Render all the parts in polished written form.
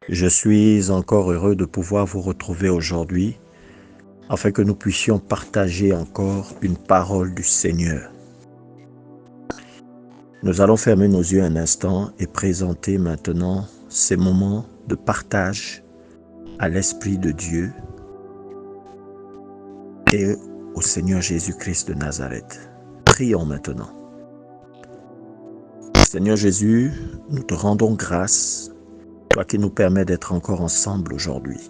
Je suis encore heureux de pouvoir vous retrouver aujourd'hui afin que nous puissions partager encore une parole du Seigneur. Nous allons fermer nos yeux un instant et présenter maintenant ces moments de partage à l'Esprit de Dieu et au Seigneur Jésus-Christ de Nazareth. Prions maintenant. Seigneur Jésus, nous te rendons grâce, toi qui nous permets d'être encore ensemble aujourd'hui.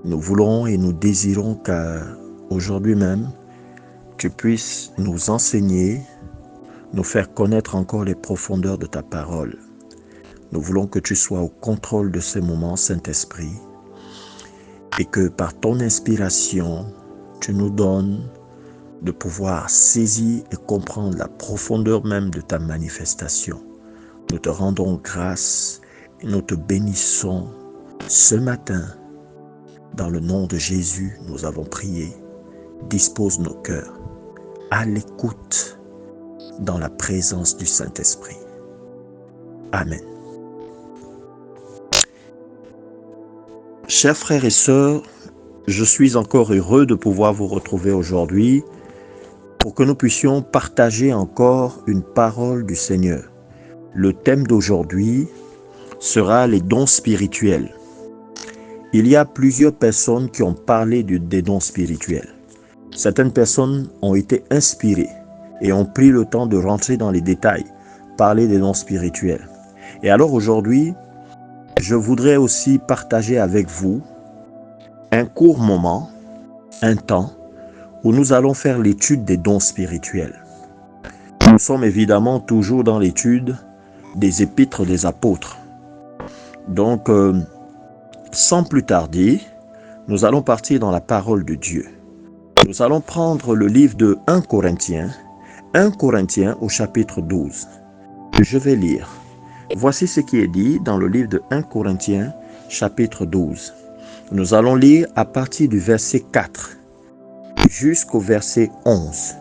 Nous voulons et nous désirons qu'aujourd'hui même, tu puisses nous enseigner, nous faire connaître encore les profondeurs de ta parole. Nous voulons que tu sois au contrôle de ces moments, Saint-Esprit, et que par ton inspiration, tu nous donnes de pouvoir saisir et comprendre la profondeur même de ta manifestation. Nous te rendons grâce et nous te bénissons ce matin. Dans le nom de Jésus, nous avons prié. Dispose nos cœurs à l'écoute dans la présence du Saint-Esprit. Amen. Chers frères et sœurs, je suis encore heureux de pouvoir vous retrouver aujourd'hui pour que nous puissions partager encore une parole du Seigneur. Le thème d'aujourd'hui sera les dons spirituels. Il y a plusieurs personnes qui ont parlé des dons spirituels. Certaines personnes ont été inspirées et ont pris le temps de rentrer dans les détails, parler des dons spirituels. Et alors aujourd'hui, je voudrais aussi partager avec vous un court moment, un temps, où nous allons faire l'étude des dons spirituels. Nous sommes évidemment toujours dans l'étude des épîtres des apôtres. Donc, sans plus tarder, nous allons partir dans la parole de Dieu. Nous allons prendre le livre de 1 Corinthiens au chapitre 12. Je vais lire. Voici ce qui est dit dans le livre de 1 Corinthiens, chapitre 12. Nous allons lire à partir du verset 4 jusqu'au verset 11.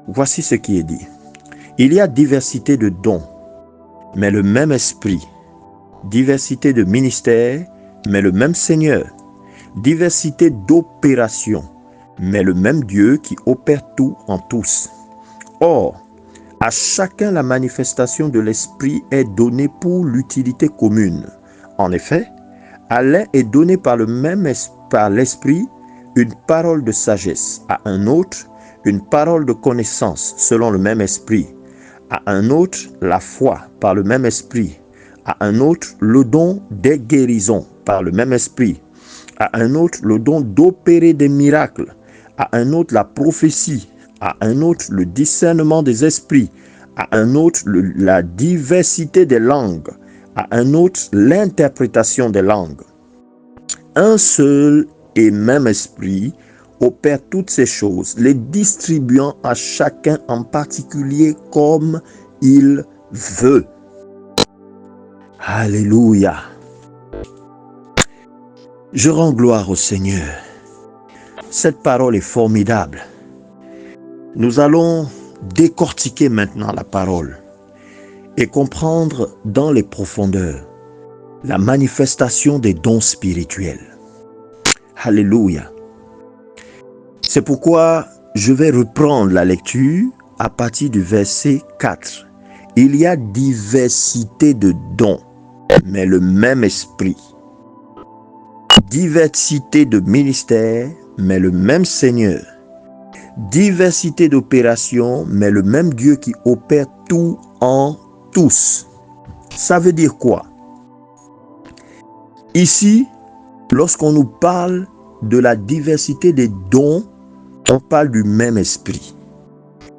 Voici ce qui est dit. Il y a diversité de dons, mais le même esprit. Diversité de ministères, mais le même Seigneur. Diversité d'opérations, mais le même Dieu qui opère tout en tous. Or, à chacun la manifestation de l'Esprit est donnée pour l'utilité commune. En effet, à l'un est donné par l'Esprit une parole de sagesse, à un autre une parole de connaissance selon le même Esprit, à un autre la foi par le même Esprit, à un autre le don des guérisons par le même Esprit, à un autre le don d'opérer des miracles, à un autre la prophétie, à un autre le discernement des esprits, à un autre la diversité des langues, à un autre l'interprétation des langues. Un seul et même esprit opère toutes ces choses, les distribuant à chacun en particulier comme il veut. Alléluia. Je rends gloire au Seigneur. Cette parole est formidable. Nous allons décortiquer maintenant la parole et comprendre dans les profondeurs la manifestation des dons spirituels. Alléluia. C'est pourquoi je vais reprendre la lecture à partir du verset 4. Il y a diversité de dons, mais le même esprit. Diversité de ministères, mais le même Seigneur. Diversité d'opérations, mais le même Dieu qui opère tout en tous. Ça veut dire quoi? Ici, lorsqu'on nous parle de la diversité des dons, on parle du même esprit.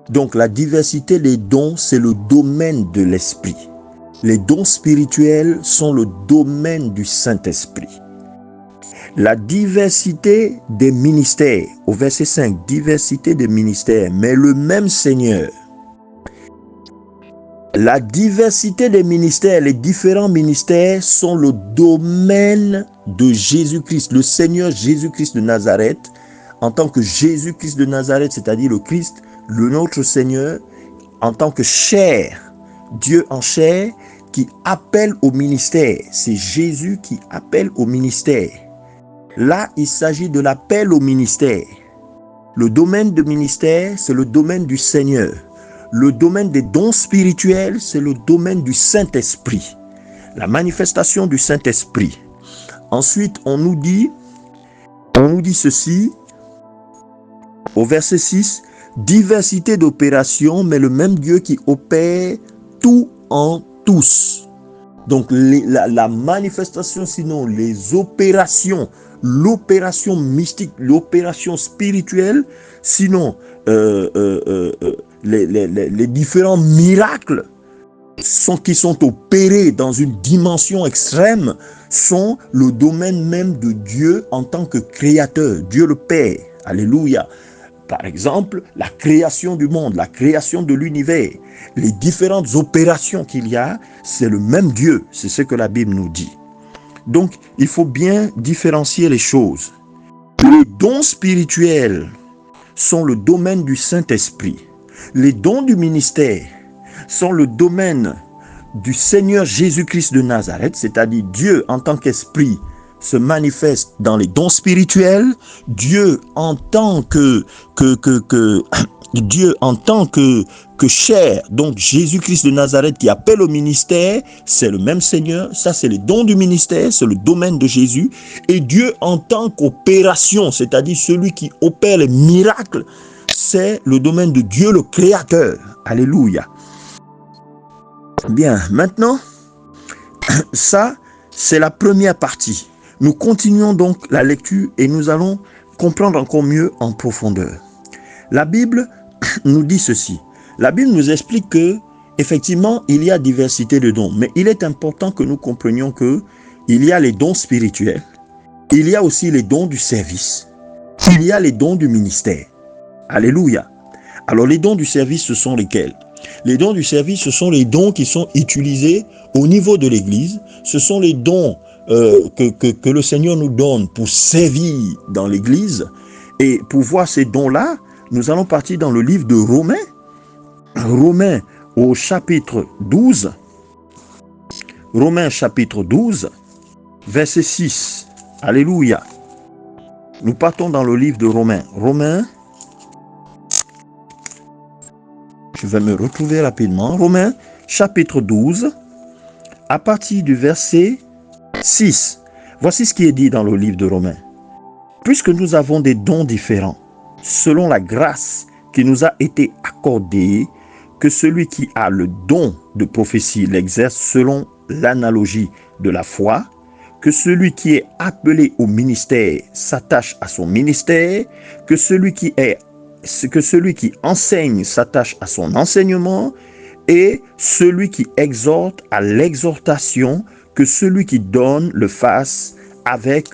Donc la diversité des dons, c'est le domaine de l'esprit. Les dons spirituels sont le domaine du Saint-Esprit. La diversité des ministères, au verset 5, diversité des ministères, mais le même Seigneur. La diversité des ministères, les différents ministères sont le domaine de Jésus-Christ, le Seigneur Jésus-Christ de Nazareth, en tant que Jésus-Christ de Nazareth, c'est-à-dire le Christ, le notre Seigneur, en tant que chair, Dieu en chair, qui appelle au ministère. C'est Jésus qui appelle au ministère. Là, il s'agit de l'appel au ministère. Le domaine de ministère, c'est le domaine du Seigneur. Le domaine des dons spirituels, c'est le domaine du Saint-Esprit. La manifestation du Saint-Esprit. Ensuite, on nous dit ceci, au verset 6, diversité d'opérations, mais le même Dieu qui opère tout en tous. Donc, la manifestation, sinon les opérations, l'opération mystique, l'opération spirituelle, sinon les différents miracles qui sont opérés dans une dimension extrême sont le domaine même de Dieu en tant que créateur, Dieu le Père. Alléluia. Par exemple, la création du monde, la création de l'univers, les différentes opérations qu'il y a, c'est le même Dieu. C'est ce que la Bible nous dit. Donc, il faut bien différencier les choses. Les dons spirituels sont le domaine du Saint-Esprit. Les dons du ministère sont le domaine du Seigneur Jésus-Christ de Nazareth, c'est-à-dire Dieu en tant qu'esprit se manifeste dans les dons spirituels. Dieu en tant que Dieu en tant que chair, donc Jésus-Christ de Nazareth qui appelle au ministère, c'est le même Seigneur. Ça, c'est les dons du ministère, c'est le domaine de Jésus. Et Dieu en tant qu'opération, c'est-à-dire celui qui opère les miracles, c'est le domaine de Dieu le Créateur. Alléluia. Bien, maintenant, ça, c'est la première partie. Nous continuons donc la lecture et nous allons comprendre encore mieux en profondeur. La Bible nous dit ceci. La Bible nous explique que, effectivement, il y a diversité de dons, mais il est important que nous comprenions que il y a les dons spirituels, il y a aussi les dons du service, il y a les dons du ministère. Alléluia. Alors, les dons du service, ce sont lesquels? Les dons du service, ce sont les dons qui sont utilisés au niveau de l'Église. Ce sont les dons que le Seigneur nous donne pour servir dans l'Église. Et pour voir ces dons-là, nous allons partir dans le livre de Romains. Romains au chapitre 12. Romains chapitre 12, verset 6. Alléluia. Nous partons dans le livre de Romains. Romains, je vais me retrouver rapidement. Romains chapitre 12, à partir du verset 6. Voici ce qui est dit dans le livre de Romains. Puisque nous avons des dons différents, selon la grâce qui nous a été accordée, que celui qui a le don de prophétie l'exerce selon l'analogie de la foi, que celui qui est appelé au ministère s'attache à son ministère, que celui qui enseigne s'attache à son enseignement, et celui qui exhorte à l'exhortation, que celui qui donne le fasse avec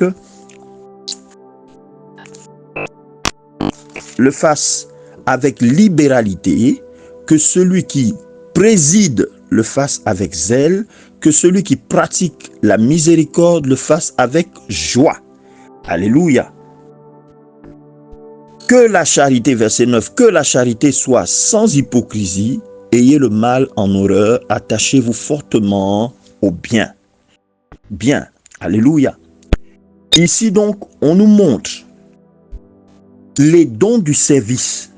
libéralité, que celui qui préside le fasse avec zèle, que celui qui pratique la miséricorde le fasse avec joie. Alléluia. Que la charité, verset 9, que la charité soit sans hypocrisie, ayez le mal en horreur, attachez-vous fortement au bien. Bien, alléluia. Ici donc, on nous montre les dons du service.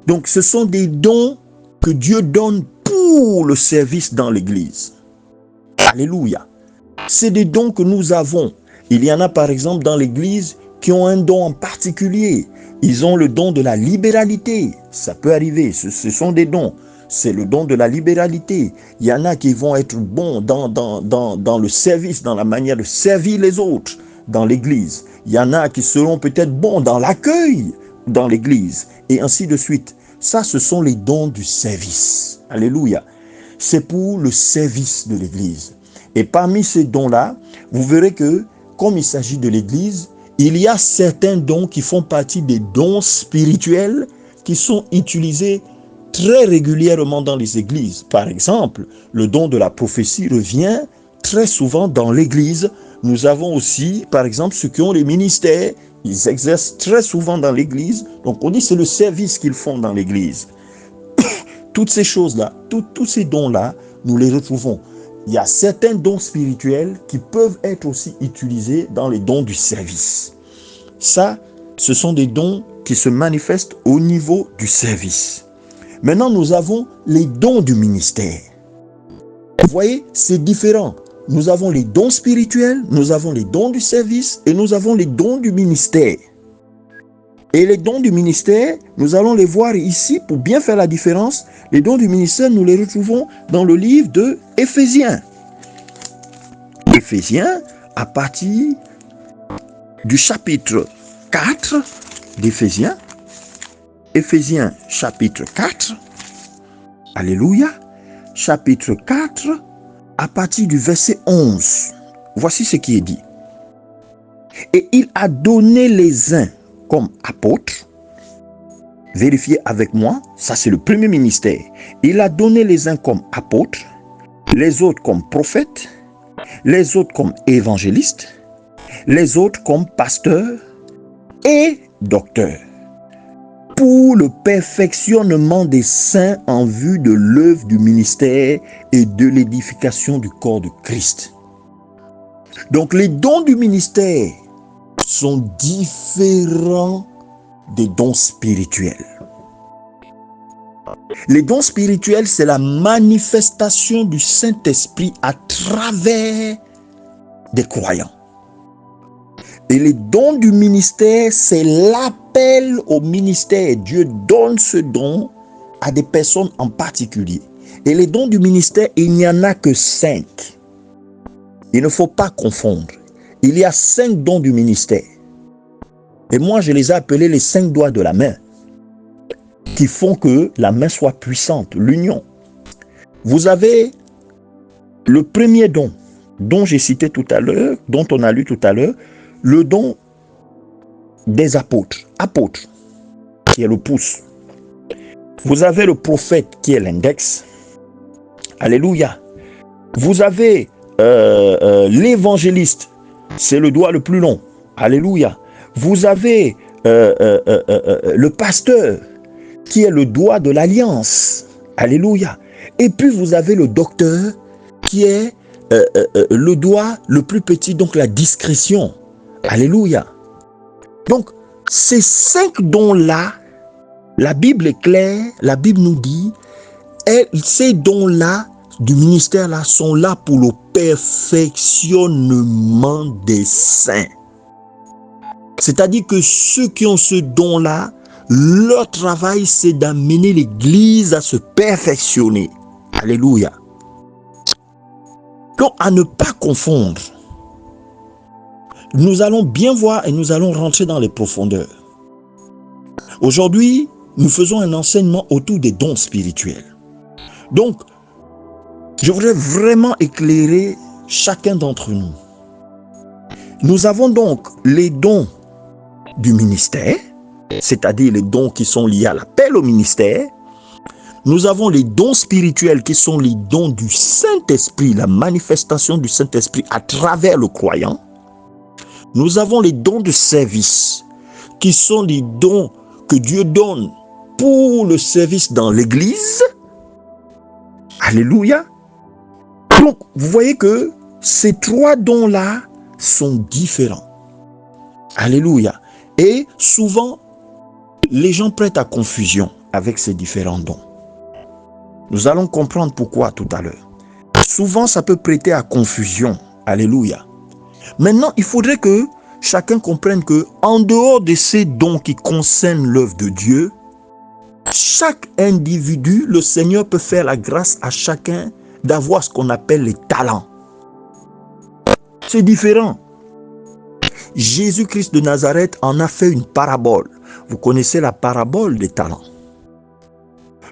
Donc, ce sont des dons que Dieu donne pour le service dans l'Église. Alléluia. C'est des dons que nous avons. Il y en a par exemple dans l'Église qui ont un don en particulier. Ils ont le don de la libéralité. Ça peut arriver, ce sont des dons. C'est le don de la libéralité. Il y en a qui vont être bons dans le service, dans la manière de servir les autres dans l'Église. Il y en a qui seront peut-être bons dans l'accueil dans l'Église, et ainsi de suite. Ça, ce sont les dons du service. Alléluia. C'est pour le service de l'Église. Et parmi ces dons-là, vous verrez que, comme il s'agit de l'Église, il y a certains dons qui font partie des dons spirituels qui sont utilisés très régulièrement dans les églises. Par exemple, le don de la prophétie revient très souvent dans l'église. Nous avons aussi, par exemple, ceux qui ont les ministères, ils exercent très souvent dans l'église. Donc on dit que c'est le service qu'ils font dans l'église. Toutes ces choses-là, tous ces dons-là nous les retrouvons. Il y a certains dons spirituels qui peuvent être aussi utilisés dans les dons du service. Ça, ce sont des dons qui se manifestent au niveau du service. Maintenant, nous avons les dons du ministère. Vous voyez, c'est différent. Nous avons les dons spirituels, nous avons les dons du service et nous avons les dons du ministère. Et les dons du ministère, nous allons les voir ici pour bien faire la différence. Les dons du ministère, nous les retrouvons dans le livre de Éphésiens. Éphésiens, à partir du chapitre 4 d'Éphésiens. Éphésiens, chapitre 4. Alléluia. Chapitre 4, à partir du verset 11. Voici ce qui est dit. Et il a donné les uns comme apôtres. Vérifiez avec moi, ça c'est le premier ministère. Il a donné les uns comme apôtres, les autres comme prophètes, les autres comme évangélistes, les autres comme pasteurs et docteurs, pour le perfectionnement des saints en vue de l'œuvre du ministère et de l'édification du corps de Christ. Donc les dons du ministère sont différents des dons spirituels. Les dons spirituels, c'est la manifestation du Saint-Esprit à travers des croyants. Et les dons du ministère, c'est l'appel au ministère. Dieu donne ce don à des personnes en particulier. Et les dons du ministère, il n'y en a que 5. Il ne faut pas confondre. Il y a 5 dons du ministère. Et moi, je les ai appelés les 5 doigts de la main, qui font que la main soit puissante, l'union. Vous avez le premier don, dont j'ai cité tout à l'heure, dont on a lu tout à l'heure, le don des apôtres, qui est le pouce. Vous avez le prophète, qui est l'index. Alléluia. Vous avez l'évangéliste, c'est le doigt le plus long. Alléluia. Vous avez le pasteur, qui est le doigt de l'alliance. Alléluia. Et puis vous avez le docteur, qui est le doigt le plus petit, donc la discrétion. Alléluia. Donc, ces 5 dons-là, la Bible est claire, la Bible nous dit, ces dons-là, du ministère-là, sont là pour le perfectionnement des saints. C'est-à-dire que ceux qui ont ce don-là, leur travail, c'est d'amener l'Église à se perfectionner. Alléluia. Donc, à ne pas confondre. Nous allons bien voir et nous allons rentrer dans les profondeurs. Aujourd'hui, nous faisons un enseignement autour des dons spirituels. Donc, je voudrais vraiment éclairer chacun d'entre nous. Nous avons donc les dons du ministère, c'est-à-dire les dons qui sont liés à l'appel au ministère. Nous avons les dons spirituels qui sont les dons du Saint-Esprit, la manifestation du Saint-Esprit à travers le croyant. Nous avons les dons de service qui sont les dons que Dieu donne pour le service dans l'Église. Alléluia. Donc, vous voyez que ces 3 dons-là sont différents. Alléluia. Et souvent, les gens prêtent à confusion avec ces différents dons. Nous allons comprendre pourquoi tout à l'heure. Souvent, ça peut prêter à confusion. Alléluia. Maintenant, il faudrait que chacun comprenne que, en dehors de ces dons qui concernent l'œuvre de Dieu, chaque individu, le Seigneur peut faire la grâce à chacun d'avoir ce qu'on appelle les talents. C'est différent. Jésus-Christ de Nazareth en a fait une parabole. Vous connaissez la parabole des talents.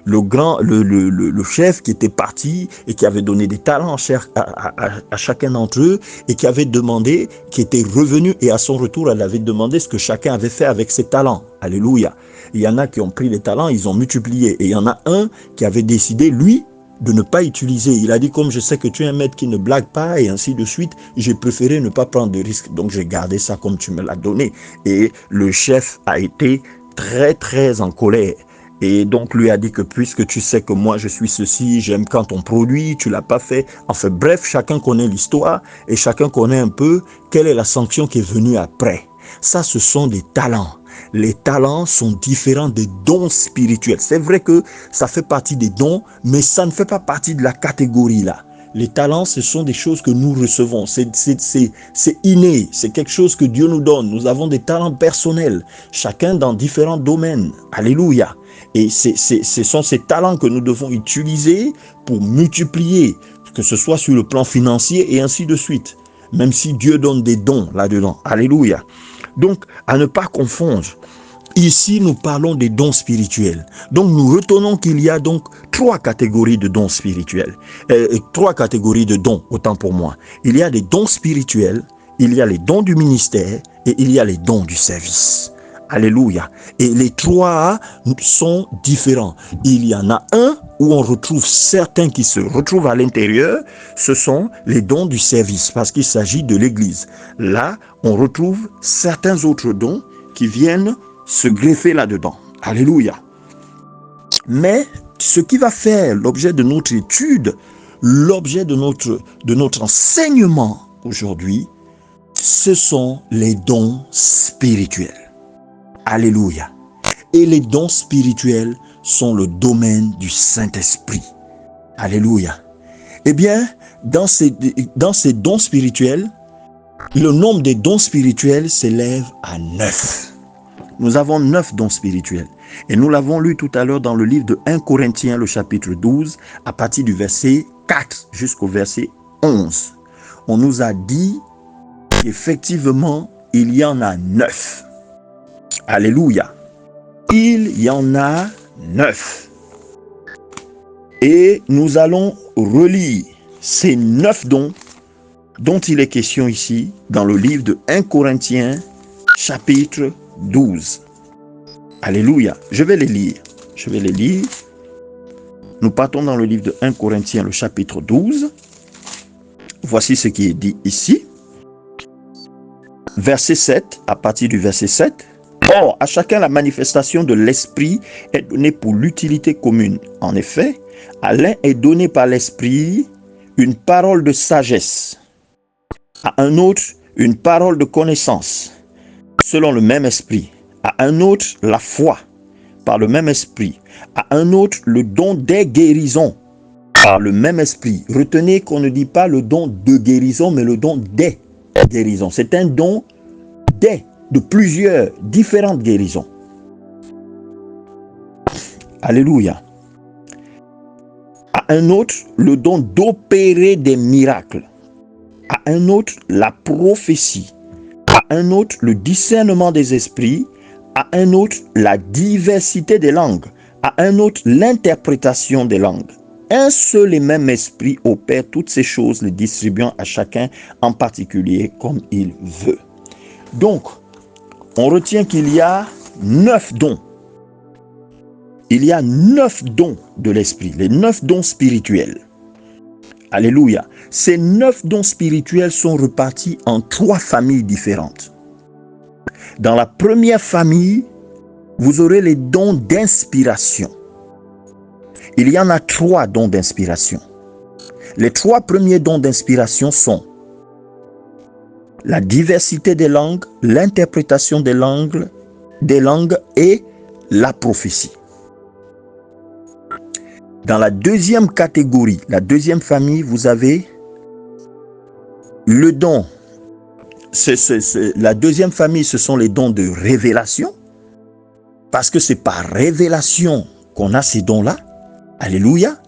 Le chef qui était parti et qui avait donné des talents à chacun d'entre eux et qui avait demandé, qui était revenu et à son retour, elle avait demandé ce que chacun avait fait avec ses talents. Alléluia. Il y en a qui ont pris les talents, ils ont multiplié. Et il y en a un qui avait décidé, lui, de ne pas utiliser. Il a dit, comme je sais que tu es un maître qui ne blague pas et ainsi de suite, j'ai préféré ne pas prendre de risques. Donc j'ai gardé ça comme tu me l'as donné. Et le chef a été très très en colère. Et donc lui a dit que puisque tu sais que moi je suis ceci, j'aime quand on produit, tu l'as pas fait. Enfin bref, chacun connaît l'histoire et chacun connaît un peu quelle est la sanction qui est venue après. Ça, ce sont des talents. Les talents sont différents des dons spirituels. C'est vrai que ça fait partie des dons, mais ça ne fait pas partie de la catégorie là. Les talents, ce sont des choses que nous recevons. C'est inné. C'est quelque chose que Dieu nous donne. Nous avons des talents personnels, chacun dans différents domaines. Alléluia. Et ce sont ces talents que nous devons utiliser pour multiplier, que ce soit sur le plan financier et ainsi de suite. Même si Dieu donne des dons là-dedans. Alléluia. Donc, à ne pas confondre. Ici, nous parlons des dons spirituels. Donc, nous retenons qu'il y a donc 3 catégories de dons spirituels. 3 catégories de dons, autant pour moi. Il y a des dons spirituels, il y a les dons du ministère et il y a les dons du service. Alléluia. Et les 3 sont différents. Il y en a un où on retrouve certains qui se retrouvent à l'intérieur. Ce sont les dons du service parce qu'il s'agit de l'Église. Là, on retrouve certains autres dons qui viennent se greffer là-dedans. Alléluia. Mais ce qui va faire l'objet de notre étude, l'objet de notre enseignement aujourd'hui, ce sont les dons spirituels. Alléluia. Et les dons spirituels sont le domaine du Saint-Esprit. Alléluia. Eh bien, dans ces dons spirituels, le nombre des dons spirituels s'élève à 9. Nous avons 9 dons spirituels. Et nous l'avons lu tout à l'heure dans le livre de 1 Corinthiens, le chapitre 12, à partir du verset 4 jusqu'au verset 11. On nous a dit qu'effectivement, il y en a 9. Alléluia. Il y en a 9. Et nous allons relire ces 9 dons dont il est question ici dans le livre de 1 Corinthiens, chapitre 12. Alléluia. Je vais les lire. Nous partons dans le livre de 1 Corinthiens, le chapitre 12. Voici ce qui est dit ici. Verset 7, à partir du verset 7. Or, à chacun la manifestation de l'Esprit est donnée pour l'utilité commune. En effet, à l'un est donné par l'Esprit une parole de sagesse, à un autre une parole de connaissance, selon le même Esprit, à un autre la foi, par le même Esprit, à un autre le don des guérisons, par le même Esprit. Retenez qu'on ne dit pas le don de guérison, mais le don des guérisons. C'est un don de plusieurs différentes guérisons. Alléluia. À un autre, le don d'opérer des miracles. À un autre, la prophétie. À un autre, le discernement des esprits. À un autre, la diversité des langues. À un autre, l'interprétation des langues. Un seul et même esprit opère toutes ces choses, les distribuant à chacun en particulier comme il veut. Donc, on retient qu'il y a 9 dons. Il y a 9 dons de l'esprit, les 9 dons spirituels. Alléluia. Ces 9 dons spirituels sont repartis en 3 familles différentes. Dans la première famille, vous aurez les dons d'inspiration. Il y en a 3 dons d'inspiration. Les 3 premiers dons d'inspiration sont la diversité des langues, l'interprétation des langues et la prophétie. Dans la deuxième catégorie, la deuxième famille, vous avez le don. La deuxième famille, ce sont les dons de révélation. Parce que c'est par révélation qu'on a ces dons-là. Alléluia.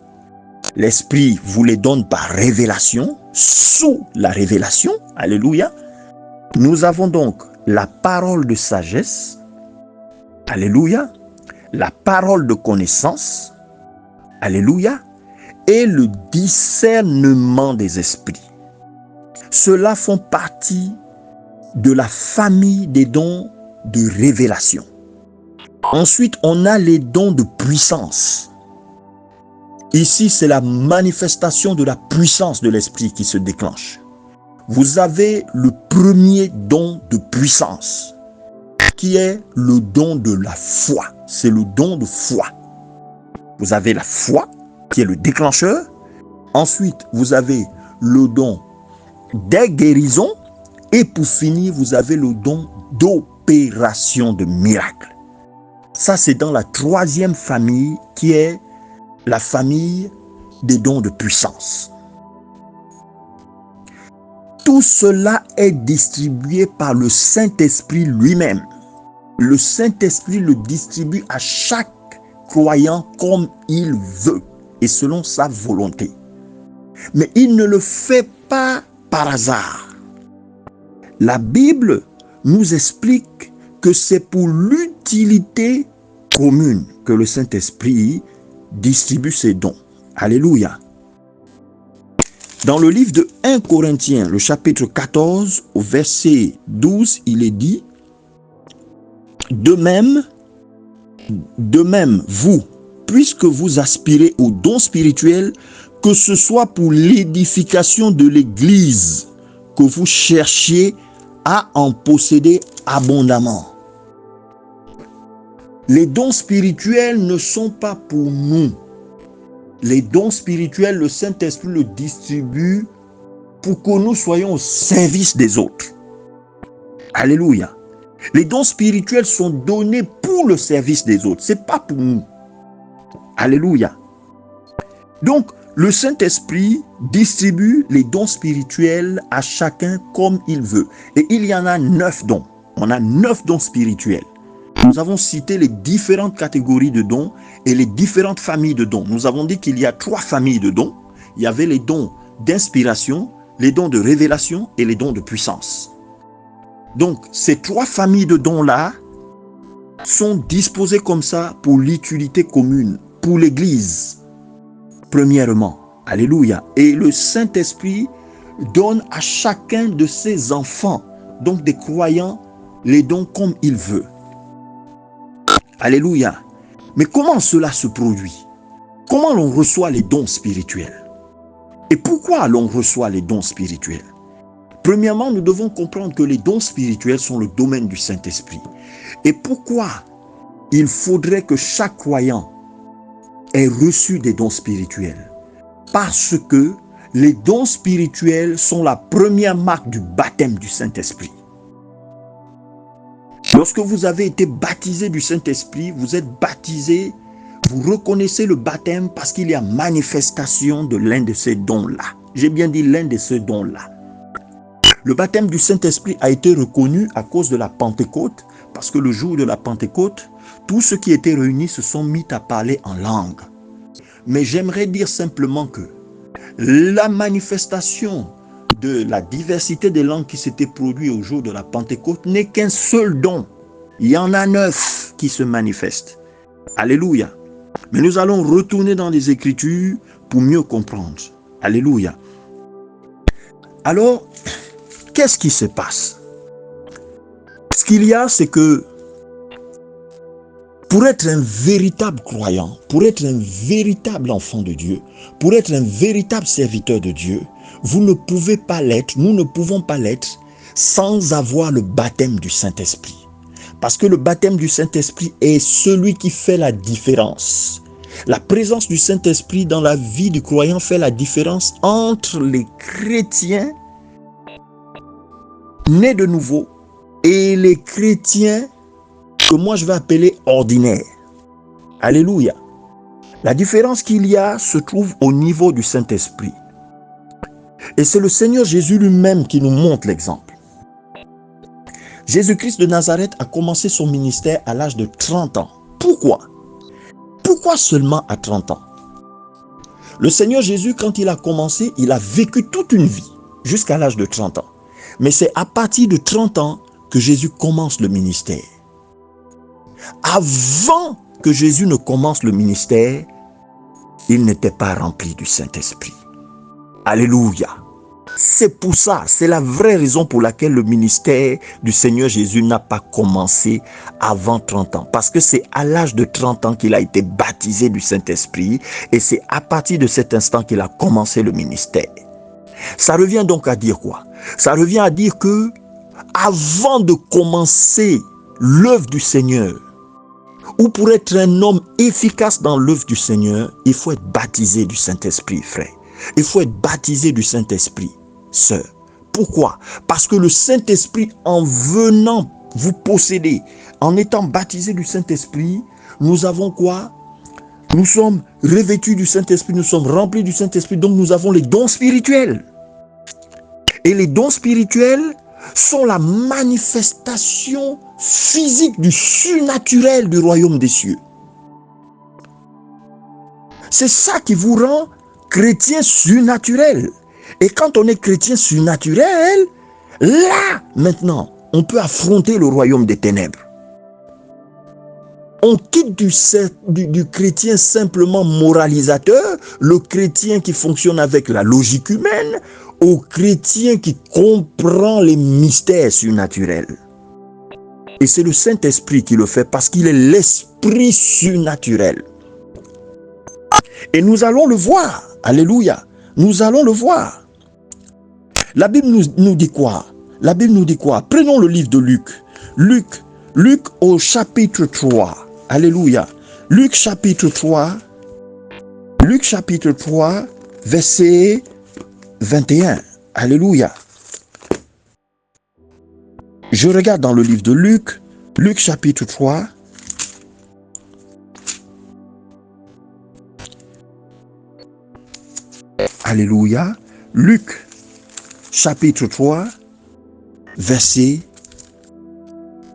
L'Esprit vous les donne par révélation, sous la révélation. Alléluia. Nous avons donc la parole de sagesse. Alléluia. La parole de connaissance. Alléluia. Et le discernement des esprits. Ceux-là font partie de la famille des dons de révélation. Ensuite, on a les dons de puissance. Ici, c'est la manifestation de la puissance de l'esprit qui se déclenche. Vous avez le premier don de puissance, qui est le don de la foi. C'est le don de foi. Vous avez la foi, qui est le déclencheur. Ensuite, vous avez le don des guérisons. Et pour finir, vous avez le don d'opération de miracle. Ça, c'est dans la troisième famille, qui est la famille des dons de puissance. Tout cela est distribué par le Saint-Esprit lui-même. Le Saint-Esprit le distribue à chaque croyant comme il veut et selon sa volonté. Mais il ne le fait pas par hasard. La Bible nous explique que c'est pour l'utilité commune que le Saint-Esprit distribue ses dons. Alléluia. Dans le livre de 1 Corinthiens, le chapitre 14, au verset 12, il est dit: De même, vous, puisque vous aspirez aux dons spirituels, que ce soit pour l'édification de l'Église, que vous cherchiez à en posséder abondamment. Les dons spirituels ne sont pas pour nous. Les dons spirituels, le Saint-Esprit le distribue pour que nous soyons au service des autres. Alléluia. Les dons spirituels sont donnés pour le service des autres. Ce n'est pas pour nous. Alléluia. Donc, le Saint-Esprit distribue les dons spirituels à chacun comme il veut. Et il y en a 9 dons. On a 9 dons spirituels. Nous avons cité les différentes catégories de dons et les différentes familles de dons. Nous avons dit qu'il y a 3 familles de dons. Il y avait les dons d'inspiration, les dons de révélation et les dons de puissance. Donc, ces 3 familles de dons-là sont disposées comme ça pour l'utilité commune, pour l'Église. Premièrement, alléluia. Et le Saint-Esprit donne à chacun de ses enfants, donc des croyants, les dons comme il veut. Alléluia. Mais comment cela se produit? Comment l'on reçoit les dons spirituels? Et pourquoi l'on reçoit les dons spirituels? Premièrement, nous devons comprendre que les dons spirituels sont le domaine du Saint-Esprit. Et pourquoi il faudrait que chaque croyant ait reçu des dons spirituels? Parce que les dons spirituels sont la première marque du baptême du Saint-Esprit. Lorsque vous avez été baptisé du Saint-Esprit, vous êtes baptisé, vous reconnaissez le baptême parce qu'il y a manifestation de l'un de ces dons-là. J'ai bien dit l'un de ces dons-là. Le baptême du Saint-Esprit a été reconnu à cause de la Pentecôte, parce que le jour de la Pentecôte, tous ceux qui étaient réunis se sont mis à parler en langue. Mais j'aimerais dire simplement que la manifestation de la diversité des langues qui s'était produite au jour de la Pentecôte n'est qu'un seul don. Il y en a 9 qui se manifestent. Alléluia. Mais nous allons retourner dans les Écritures pour mieux comprendre. Alléluia. Alors, qu'est-ce qui se passe? Ce qu'il y a, c'est que pour être un véritable croyant, pour être un véritable enfant de Dieu, pour être un véritable serviteur de Dieu, vous ne pouvez pas l'être, nous ne pouvons pas l'être sans avoir le baptême du Saint-Esprit. Parce que le baptême du Saint-Esprit est celui qui fait la différence. La présence du Saint-Esprit dans la vie du croyant fait la différence entre les chrétiens nés de nouveau et les chrétiens que moi je vais appeler ordinaires. Alléluia. La différence qu'il y a se trouve au niveau du Saint-Esprit. Et c'est le Seigneur Jésus lui-même qui nous montre l'exemple. Jésus-Christ de Nazareth a commencé son ministère à l'âge de 30 ans. Pourquoi? Pourquoi seulement à 30 ans? Le Seigneur Jésus, quand il a commencé, il a vécu toute une vie jusqu'à l'âge de 30 ans. Mais c'est à partir de 30 ans que Jésus commence le ministère. Avant que Jésus ne commence le ministère, il n'était pas rempli du Saint-Esprit. Alléluia. C'est pour ça, c'est la vraie raison pour laquelle le ministère du Seigneur Jésus n'a pas commencé avant 30 ans. Parce que c'est à l'âge de 30 ans qu'il a été baptisé du Saint-Esprit et c'est à partir de cet instant qu'il a commencé le ministère. Ça revient donc à dire quoi? Ça revient à dire que avant de commencer l'œuvre du Seigneur, ou pour être un homme efficace dans l'œuvre du Seigneur, il faut être baptisé du Saint-Esprit, frère. Il faut être baptisé du Saint-Esprit, sœur. Pourquoi? Parce que le Saint-Esprit, en venant vous posséder, en étant baptisé du Saint-Esprit, nous avons quoi? Nous sommes revêtus du Saint-Esprit, nous sommes remplis du Saint-Esprit, donc nous avons les dons spirituels. Et les dons spirituels sont la manifestation physique du surnaturel du royaume des cieux. C'est ça qui vous rend chrétien surnaturel. Et quand on est chrétien surnaturel, là, maintenant, on peut affronter le royaume des ténèbres. On quitte du chrétien simplement moralisateur, le chrétien qui fonctionne avec la logique humaine, au chrétien qui comprend les mystères surnaturels. Et c'est le Saint-Esprit qui le fait parce qu'il est l'esprit surnaturel. Et nous allons le voir. Alléluia. Nous allons le voir. La Bible nous dit quoi? La Bible nous dit quoi? Prenons le livre de Luc. Luc au chapitre 3. Alléluia. Luc chapitre 3. Luc chapitre 3, verset 21. Alléluia. Je regarde dans le livre de Luc. Luc chapitre 3. Alléluia. Luc chapitre 3, verset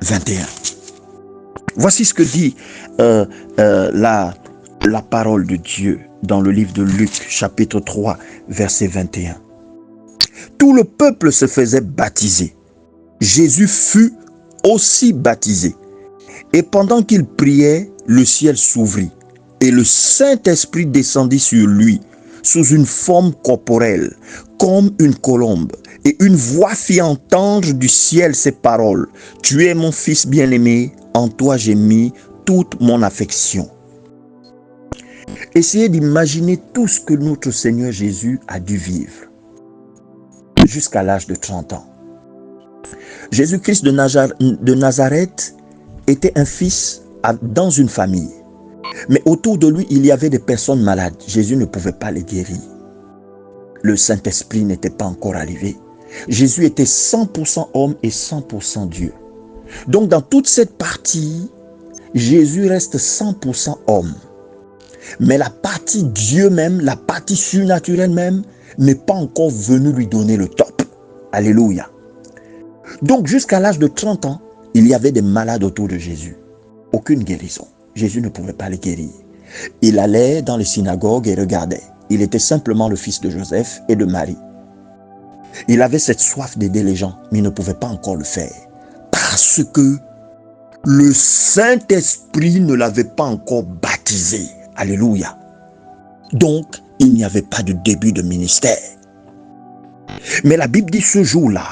21. Voici ce que dit la parole de Dieu dans le livre de Luc, chapitre 3, verset 21. Tout le peuple se faisait baptiser. Jésus fut aussi baptisé. Et pendant qu'il priait, le ciel s'ouvrit et le Saint-Esprit descendit sur lui sous une forme corporelle, comme une colombe. Et une voix fit entendre du ciel ces paroles. Tu es mon fils bien-aimé, en toi j'ai mis toute mon affection. Essayez d'imaginer tout ce que notre Seigneur Jésus a dû vivre jusqu'à l'âge de 30 ans. Jésus-Christ de Nazareth était un fils dans une famille. Mais autour de lui, il y avait des personnes malades. Jésus ne pouvait pas les guérir. Le Saint-Esprit n'était pas encore arrivé. Jésus était 100% homme et 100% Dieu. Donc dans toute cette partie, Jésus reste 100% homme. Mais la partie Dieu même, la partie surnaturelle même, n'est pas encore venue lui donner le top. Alléluia. Donc jusqu'à l'âge de 30 ans, il y avait des malades autour de Jésus. Aucune guérison. Jésus ne pouvait pas les guérir. Il allait dans les synagogues et regardait. Il était simplement le fils de Joseph et de Marie. Il avait cette soif d'aider les gens, mais il ne pouvait pas encore le faire. Parce que le Saint-Esprit ne l'avait pas encore baptisé. Alléluia. Donc, il n'y avait pas de début de ministère. Mais la Bible dit ce jour-là,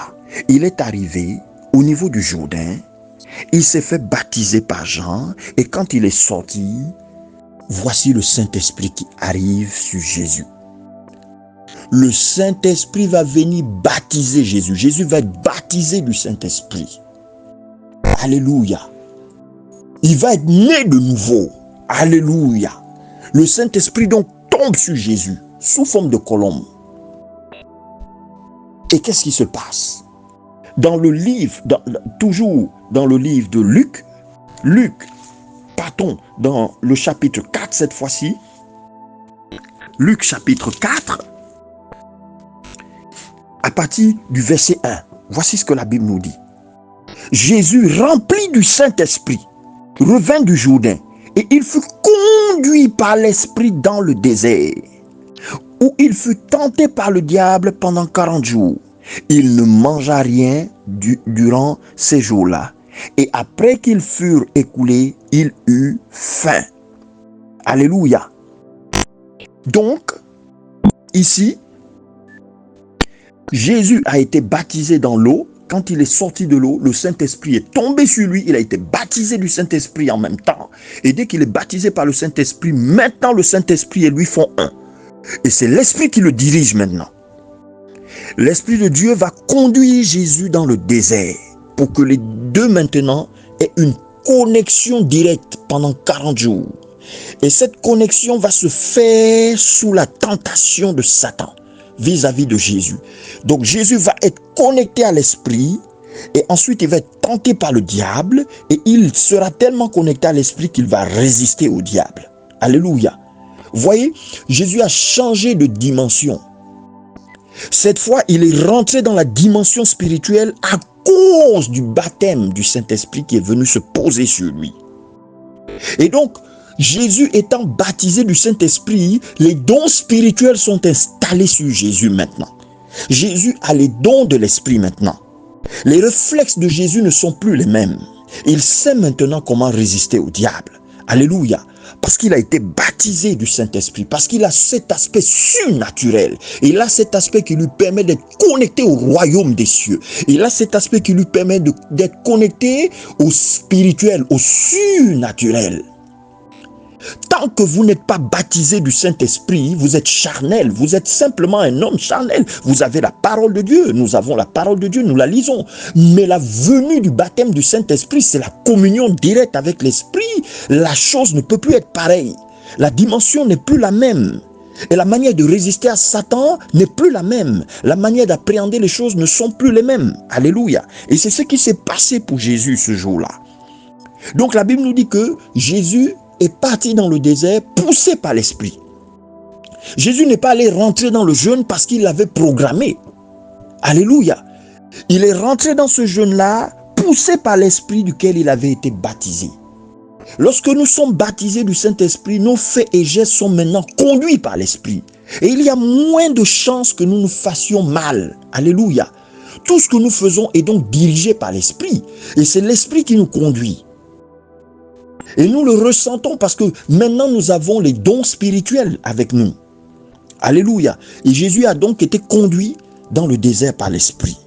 il est arrivé au niveau du Jourdain, il s'est fait baptiser par Jean, et quand il est sorti, voici le Saint-Esprit qui arrive sur Jésus. Le Saint-Esprit va venir baptiser Jésus. Jésus va être baptisé du Saint-Esprit. Alléluia. Il va être né de nouveau. Alléluia. Le Saint-Esprit donc tombe sur Jésus sous forme de colombe. Et qu'est-ce qui se passe? Dans le livre, toujours dans le livre de Luc, partons dans le chapitre 4 cette fois-ci. Luc chapitre 4, à partir du verset 1. Voici ce que la Bible nous dit. Jésus, rempli du Saint-Esprit, revint du Jourdain, et il fut conduit par l'Esprit dans le désert, où il fut tenté par le diable pendant 40 jours. Il ne mangea rien durant ces jours-là. Et après qu'ils furent écoulés, il eut faim. Alléluia. Donc, ici, Jésus a été baptisé dans l'eau. Quand il est sorti de l'eau, le Saint-Esprit est tombé sur lui. Il a été baptisé du Saint-Esprit en même temps. Et dès qu'il est baptisé par le Saint-Esprit, maintenant le Saint-Esprit et lui font un. Et c'est l'Esprit qui le dirige maintenant. L'Esprit de Dieu va conduire Jésus dans le désert pour que les deux maintenant aient une connexion directe pendant 40 jours. Et cette connexion va se faire sous la tentation de Satan vis-à-vis de Jésus. Donc Jésus va être connecté à l'esprit et ensuite il va être tenté par le diable et il sera tellement connecté à l'esprit qu'il va résister au diable. Alléluia. Vous voyez, Jésus a changé de dimension. Cette fois, il est rentré dans la dimension spirituelle à cause du baptême du Saint-Esprit qui est venu se poser sur lui. Et donc, Jésus étant baptisé du Saint-Esprit, les dons spirituels sont installés sur Jésus maintenant. Jésus a les dons de l'Esprit maintenant. Les réflexes de Jésus ne sont plus les mêmes. Il sait maintenant comment résister au diable. Alléluia. Parce qu'il a été baptisé du Saint-Esprit, parce qu'il a cet aspect surnaturel. Il a cet aspect qui lui permet d'être connecté au royaume des cieux. Il a cet aspect qui lui permet d'être connecté au spirituel, au surnaturel. Tant que vous n'êtes pas baptisé du Saint-Esprit, vous êtes charnel, vous êtes simplement un homme charnel. Vous avez la parole de Dieu, nous avons la parole de Dieu, nous la lisons. Mais la venue du baptême du Saint-Esprit, c'est la communion directe avec l'Esprit. La chose ne peut plus être pareille. La dimension n'est plus la même. Et la manière de résister à Satan n'est plus la même. La manière d'appréhender les choses ne sont plus les mêmes. Alléluia. Et c'est ce qui s'est passé pour Jésus ce jour-là. Donc la Bible nous dit que Jésus est parti dans le désert poussé par l'Esprit. Jésus n'est pas allé rentrer dans le jeûne parce qu'il l'avait programmé. Alléluia. Il est rentré dans ce jeûne-là poussé par l'Esprit duquel il avait été baptisé. Lorsque nous sommes baptisés du Saint-Esprit, nos faits et gestes sont maintenant conduits par l'Esprit. Et il y a moins de chances que nous nous fassions mal. Alléluia. Tout ce que nous faisons est donc dirigé par l'Esprit. Et c'est l'Esprit qui nous conduit. Et nous le ressentons parce que maintenant nous avons les dons spirituels avec nous. Alléluia. Et Jésus a donc été conduit dans le désert par l'Esprit.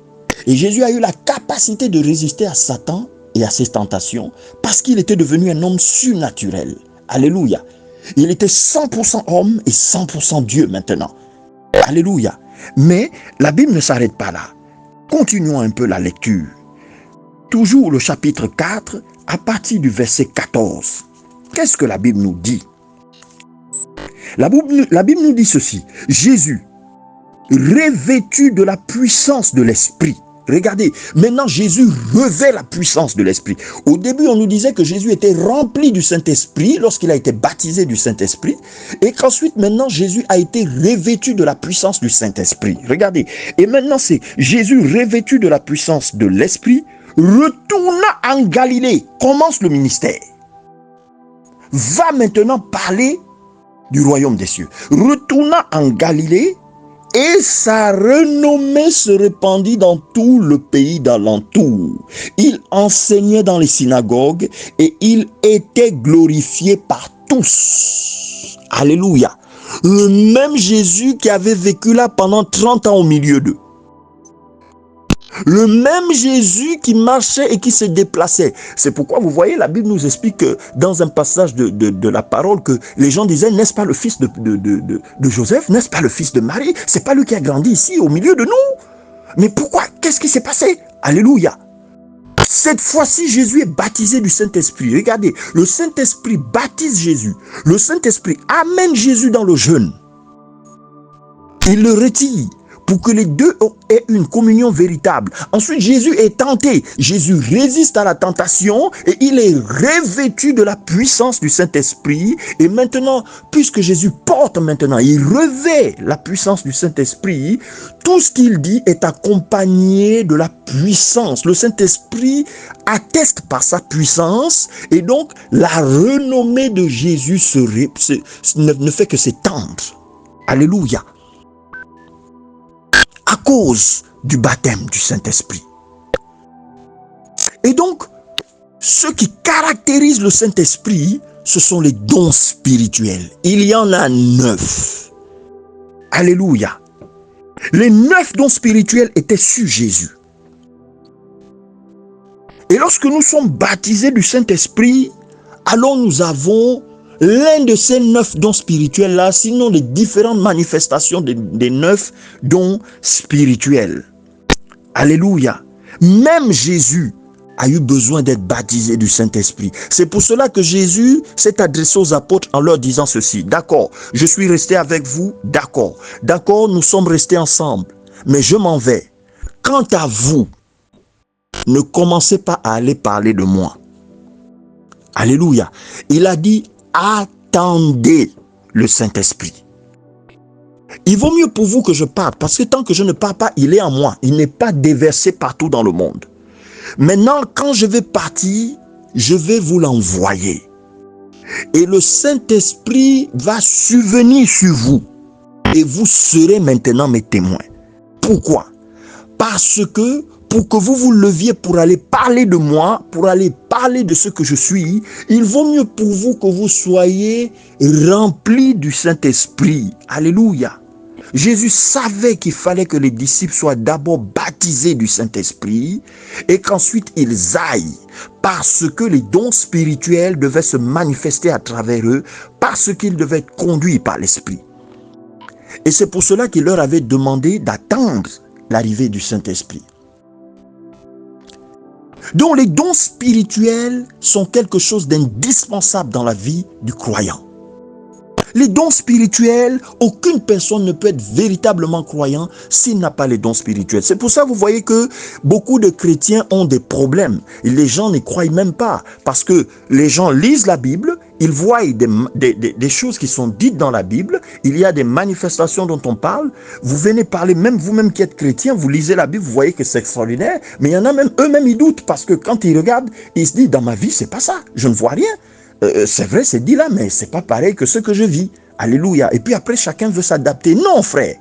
Et Jésus a eu la capacité de résister à Satan et à ses tentations parce qu'il était devenu un homme surnaturel. Alléluia. Il était 100% homme et 100% Dieu maintenant. Alléluia. Mais la Bible ne s'arrête pas là. Continuons un peu la lecture. Toujours le chapitre 4, à partir du verset 14. Qu'est-ce que la Bible nous dit? La Bible nous dit ceci. Jésus, revêtu de la puissance de l'Esprit. Regardez, maintenant Jésus revêt la puissance de l'Esprit. Au début, on nous disait que Jésus était rempli du Saint-Esprit lorsqu'il a été baptisé du Saint-Esprit et qu'ensuite, maintenant, Jésus a été revêtu de la puissance du Saint-Esprit. Regardez, et maintenant, c'est Jésus revêtu de la puissance de l'Esprit, retourna en Galilée, commence le ministère. Va maintenant parler du royaume des cieux. Retourna en Galilée, et sa renommée se répandit dans tout le pays d'alentour. Il enseignait dans les synagogues et il était glorifié par tous. Alléluia. Le même Jésus qui avait vécu là pendant 30 ans au milieu d'eux. Le même Jésus qui marchait et qui se déplaçait. C'est pourquoi vous voyez, la Bible nous explique que dans un passage de la parole que les gens disaient, n'est-ce pas le fils de Joseph? N'est-ce pas le fils de Marie? C'est pas lui qui a grandi ici au milieu de nous? Mais pourquoi? Qu'est-ce qui s'est passé? Alléluia. Cette fois-ci, Jésus est baptisé du Saint-Esprit. Regardez, le Saint-Esprit baptise Jésus. Le Saint-Esprit amène Jésus dans le jeûne. Il le retire pour que les deux aient une communion véritable. Ensuite, Jésus est tenté. Jésus résiste à la tentation et il est revêtu de la puissance du Saint-Esprit. Et maintenant, puisque Jésus porte maintenant, il revêt la puissance du Saint-Esprit, tout ce qu'il dit est accompagné de la puissance. Le Saint-Esprit atteste par sa puissance et donc la renommée de Jésus ne fait que s'étendre. Alléluia. À cause du baptême du Saint-Esprit. Et donc, ce qui caractérise le Saint-Esprit, ce sont les dons spirituels. Il y en a 9. Alléluia. Les 9 dons spirituels étaient sur Jésus. Et lorsque nous sommes baptisés du Saint-Esprit, alors nous avons l'un de ces 9 dons spirituels-là, sinon les différentes manifestations des 9 dons spirituels. Alléluia. Même Jésus a eu besoin d'être baptisé du Saint-Esprit. C'est pour cela que Jésus s'est adressé aux apôtres en leur disant ceci. D'accord, je suis resté avec vous, d'accord. D'accord, nous sommes restés ensemble, mais je m'en vais. Quant à vous, ne commencez pas à aller parler de moi. Alléluia. Il a dit, attendez le Saint-Esprit. Il vaut mieux pour vous que je parte, parce que tant que je ne pars pas, il est en moi. Il n'est pas déversé partout dans le monde. Maintenant, quand je vais partir, je vais vous l'envoyer. Et le Saint-Esprit va subvenir sur vous. Et vous serez maintenant mes témoins. Pourquoi? Parce que pour que vous vous leviez pour aller parler de moi, pour aller parler de ce que je suis, il vaut mieux pour vous que vous soyez remplis du Saint-Esprit. Alléluia. Jésus savait qu'il fallait que les disciples soient d'abord baptisés du Saint-Esprit et qu'ensuite ils aillent, parce que les dons spirituels devaient se manifester à travers eux, parce qu'ils devaient être conduits par l'Esprit. Et c'est pour cela qu'il leur avait demandé d'attendre l'arrivée du Saint-Esprit. Donc les dons spirituels sont quelque chose d'indispensable dans la vie du croyant. Les dons spirituels, aucune personne ne peut être véritablement croyant s'il n'a pas les dons spirituels. C'est pour ça que vous voyez que beaucoup de chrétiens ont des problèmes. Et les gens n'y croient même pas. Parce que les gens lisent la Bible, ils voient des choses qui sont dites dans la Bible. Il y a des manifestations dont on parle. Vous venez parler, même vous-même qui êtes chrétien, vous lisez la Bible, vous voyez que c'est extraordinaire. Mais il y en a même, eux-mêmes, ils doutent. Parce que quand ils regardent, ils se disent, dans ma vie, c'est pas ça. Je ne vois rien. C'est vrai, c'est dit là, mais c'est pas pareil que ce que je vis. Alléluia. Et puis après, chacun veut s'adapter. Non, frère.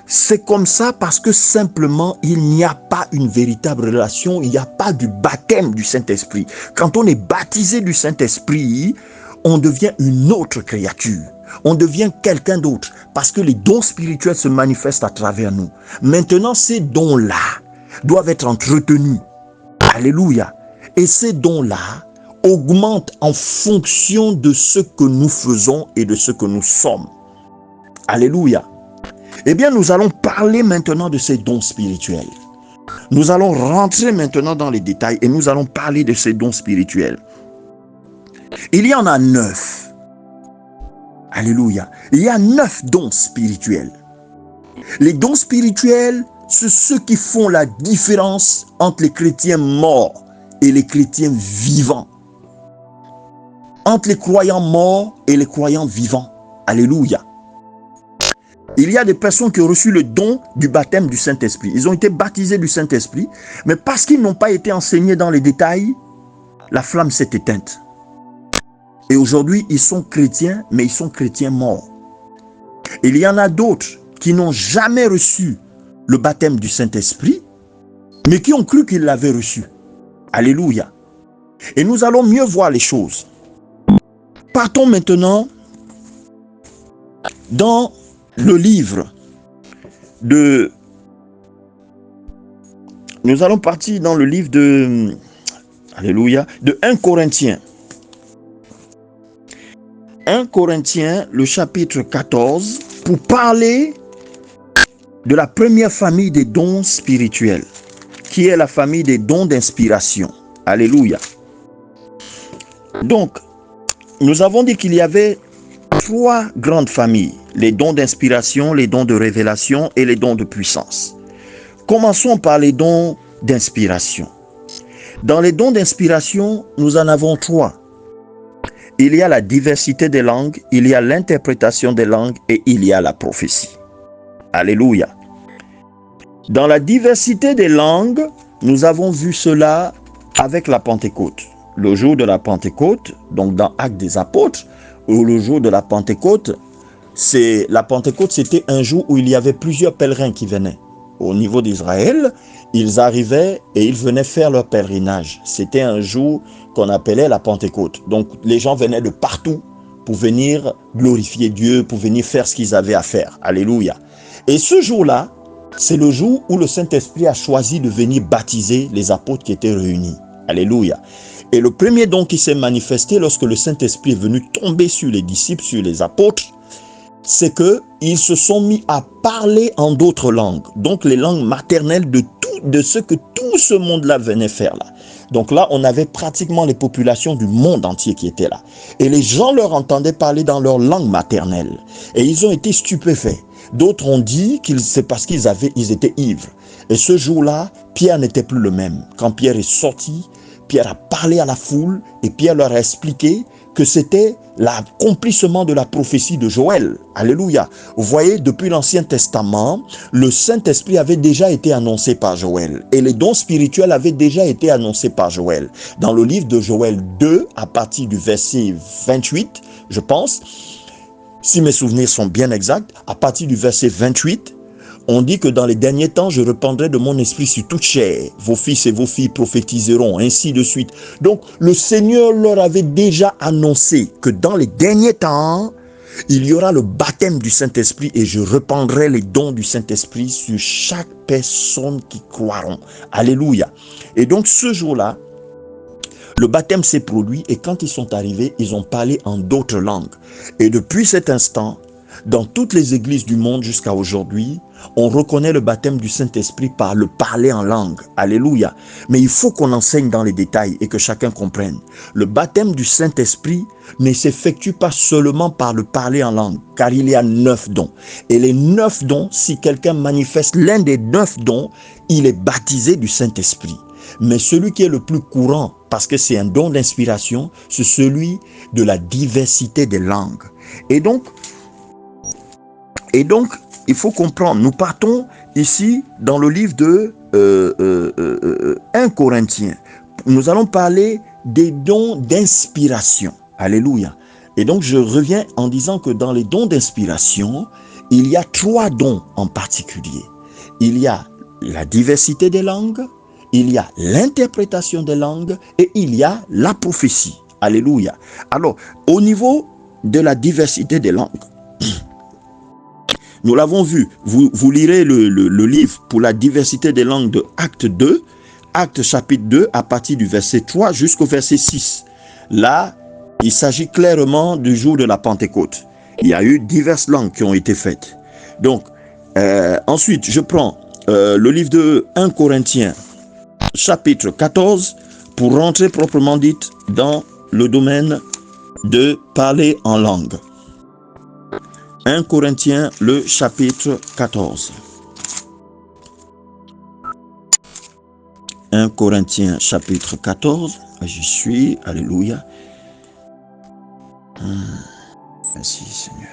C'est comme ça parce que simplement, il n'y a pas une véritable relation. Il n'y a pas du baptême du Saint-Esprit. Quand on est baptisé du Saint-Esprit, on devient une autre créature. On devient quelqu'un d'autre. Parce que les dons spirituels se manifestent à travers nous. Maintenant, ces dons-là doivent être entretenus. Alléluia. Et ces dons-là augmente en fonction de ce que nous faisons et de ce que nous sommes. Alléluia. Eh bien, nous allons parler maintenant de ces dons spirituels. Nous allons rentrer maintenant dans les détails et nous allons parler de ces dons spirituels. Il y en a 9. Alléluia. Il y a 9 dons spirituels. Les dons spirituels, c'est ceux qui font la différence entre les chrétiens morts et les chrétiens vivants. Entre les croyants morts et les croyants vivants. Alléluia. Il y a des personnes qui ont reçu le don du baptême du Saint-Esprit. Ils ont été baptisés du Saint-Esprit, mais parce qu'ils n'ont pas été enseignés dans les détails, la flamme s'est éteinte. Et aujourd'hui, ils sont chrétiens, mais ils sont chrétiens morts. Il y en a d'autres qui n'ont jamais reçu le baptême du Saint-Esprit, mais qui ont cru qu'ils l'avaient reçu. Alléluia. Et nous allons mieux voir les choses. Partons maintenant dans le livre de... Nous allons partir dans le livre de... Alléluia. De 1 Corinthiens. 1 Corinthiens, le chapitre 14, pour parler de la première famille des dons spirituels, qui est la famille des dons d'inspiration. Alléluia. Donc, nous avons dit qu'il y avait 3 grandes familles, les dons d'inspiration, les dons de révélation et les dons de puissance. Commençons par les dons d'inspiration. Dans les dons d'inspiration, nous en avons 3. Il y a la diversité des langues, il y a l'interprétation des langues et il y a la prophétie. Alléluia. Dans la diversité des langues, nous avons vu cela avec la Pentecôte. Le jour de la Pentecôte, donc dans Actes des Apôtres, ou le jour de la Pentecôte, c'était un jour où il y avait plusieurs pèlerins qui venaient. Au niveau d'Israël, ils arrivaient et ils venaient faire leur pèlerinage. C'était un jour qu'on appelait la Pentecôte. Donc les gens venaient de partout pour venir glorifier Dieu, pour venir faire ce qu'ils avaient à faire. Alléluia. Et ce jour-là, c'est le jour où le Saint-Esprit a choisi de venir baptiser les apôtres qui étaient réunis. Alléluia. Et le premier don qui s'est manifesté lorsque le Saint-Esprit est venu tomber sur les disciples, sur les apôtres, c'est qu'ils se sont mis à parler en d'autres langues. Donc les langues maternelles de tous de ce que tout ce monde-là venait faire là. Donc là, on avait pratiquement les populations du monde entier qui étaient là. Et les gens leur entendaient parler dans leur langue maternelle. Et ils ont été stupéfaits. D'autres ont dit que c'est parce qu'ils étaient ivres. Et ce jour-là, Pierre n'était plus le même. Quand Pierre est sorti, Pierre a parlé à la foule et Pierre leur a expliqué que c'était l'accomplissement de la prophétie de Joël. Alléluia. Vous voyez, depuis l'Ancien Testament, le Saint-Esprit avait déjà été annoncé par Joël et les dons spirituels avaient déjà été annoncés par Joël. Dans le livre de Joël 2, à partir du verset 28, je pense, si mes souvenirs sont bien exacts, à partir du verset 28, on dit que dans les derniers temps, je répandrai de mon esprit sur toute chair. Vos fils et vos filles prophétiseront, ainsi de suite. Donc, le Seigneur leur avait déjà annoncé que dans les derniers temps, il y aura le baptême du Saint-Esprit et je répandrai les dons du Saint-Esprit sur chaque personne qui croiront. Alléluia. Et donc, ce jour-là, le baptême s'est produit et quand ils sont arrivés, ils ont parlé en d'autres langues. Et depuis cet instant, dans toutes les églises du monde jusqu'à aujourd'hui, on reconnaît le baptême du Saint-Esprit par le parler en langue. Alléluia. Mais il faut qu'on enseigne dans les détails et que chacun comprenne. Le baptême du Saint-Esprit ne s'effectue pas seulement par le parler en langue, car il y a 9 dons. Et les 9 dons, si quelqu'un manifeste l'un des 9 dons, il est baptisé du Saint-Esprit. Mais celui qui est le plus courant, parce que c'est un don d'inspiration, c'est celui de la diversité des langues. Et donc, il faut comprendre, nous partons ici dans le livre de 1 Corinthiens. Nous allons parler des dons d'inspiration. Alléluia. Et donc, je reviens en disant que dans les dons d'inspiration, il y a 3 dons en particulier. Il y a la diversité des langues, il y a l'interprétation des langues et il y a la prophétie. Alléluia. Alors, au niveau de la diversité des langues, nous l'avons vu, vous lirez le livre pour la diversité des langues de Acte 2, Acte chapitre 2, à partir du verset 3 jusqu'au verset 6. Là, il s'agit clairement du jour de la Pentecôte. Il y a eu diverses langues qui ont été faites. Donc, ensuite, je prends le livre de 1 Corinthiens, chapitre 14, pour rentrer proprement dit dans le domaine de parler en langue. 1 Corinthiens, le chapitre 14. 1 Corinthiens, chapitre 14. J'y suis, alléluia. Merci Seigneur.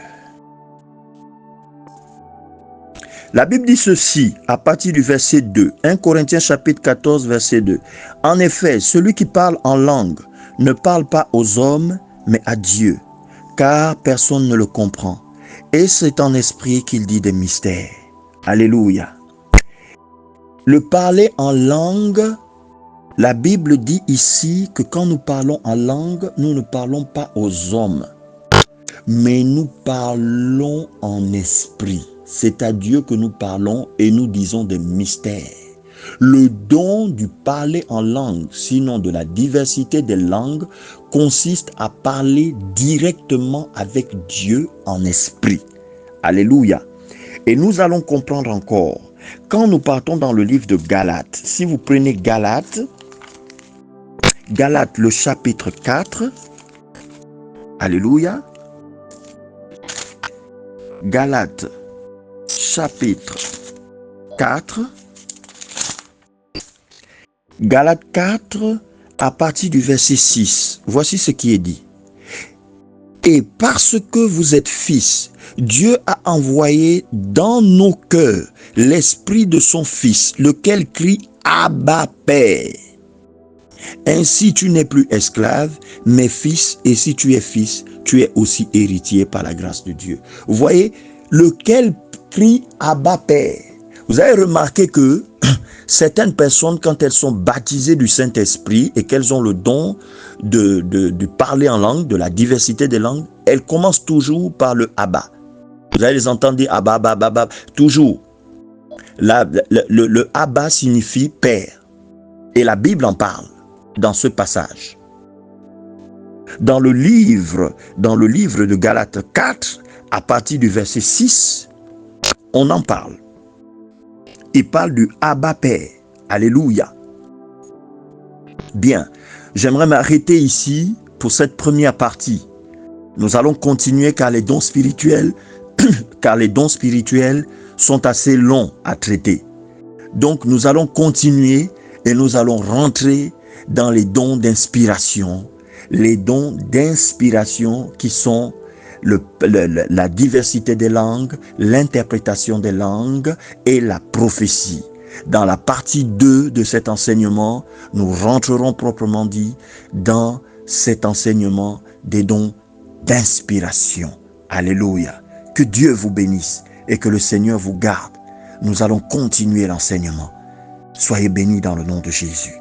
La Bible dit ceci, à partir du verset 2. 1 Corinthiens, chapitre 14, verset 2. En effet, celui qui parle en langue ne parle pas aux hommes, mais à Dieu, car personne ne le comprend. Et c'est en esprit qu'il dit des mystères. Alléluia. Le parler en langue, la Bible dit ici que quand nous parlons en langue, nous ne parlons pas aux hommes, mais nous parlons en esprit. C'est à Dieu que nous parlons et nous disons des mystères. Le don du parler en langue, sinon de la diversité des langues, consiste à parler directement avec Dieu en esprit. Alléluia. Et nous allons comprendre encore, quand nous partons dans le livre de Galates, si vous prenez Galates le chapitre 4, alléluia, Galates chapitre 4, Galates 4, à partir du verset 6, voici ce qui est dit. Et parce que vous êtes fils, Dieu a envoyé dans nos cœurs l'esprit de son Fils, lequel crie Abba Père. Ainsi tu n'es plus esclave, mais fils, et si tu es fils, tu es aussi héritier par la grâce de Dieu. Vous voyez, lequel crie Abba Père. Vous avez remarqué que certaines personnes, quand elles sont baptisées du Saint-Esprit et qu'elles ont le don de parler en langue, de la diversité des langues, elles commencent toujours par le Abba. Vous allez les entendre dire Abba, Abba, Abba, toujours. Le Abba signifie Père. Et la Bible en parle dans ce passage. Dans le livre de Galates 4, à partir du verset 6, on en parle. Il parle du Abba Père. Alléluia. Bien, j'aimerais m'arrêter ici pour cette première partie. Nous allons continuer car les dons spirituels, sont assez longs à traiter. Donc nous allons continuer et nous allons rentrer dans les dons d'inspiration. Les dons d'inspiration qui sont la diversité des langues, l'interprétation des langues et la prophétie. Dans la partie 2 de cet enseignement, nous rentrerons proprement dit dans cet enseignement des dons d'inspiration. Alléluia. Que Dieu vous bénisse et que le Seigneur vous garde. Nous allons continuer l'enseignement. Soyez bénis dans le nom de Jésus.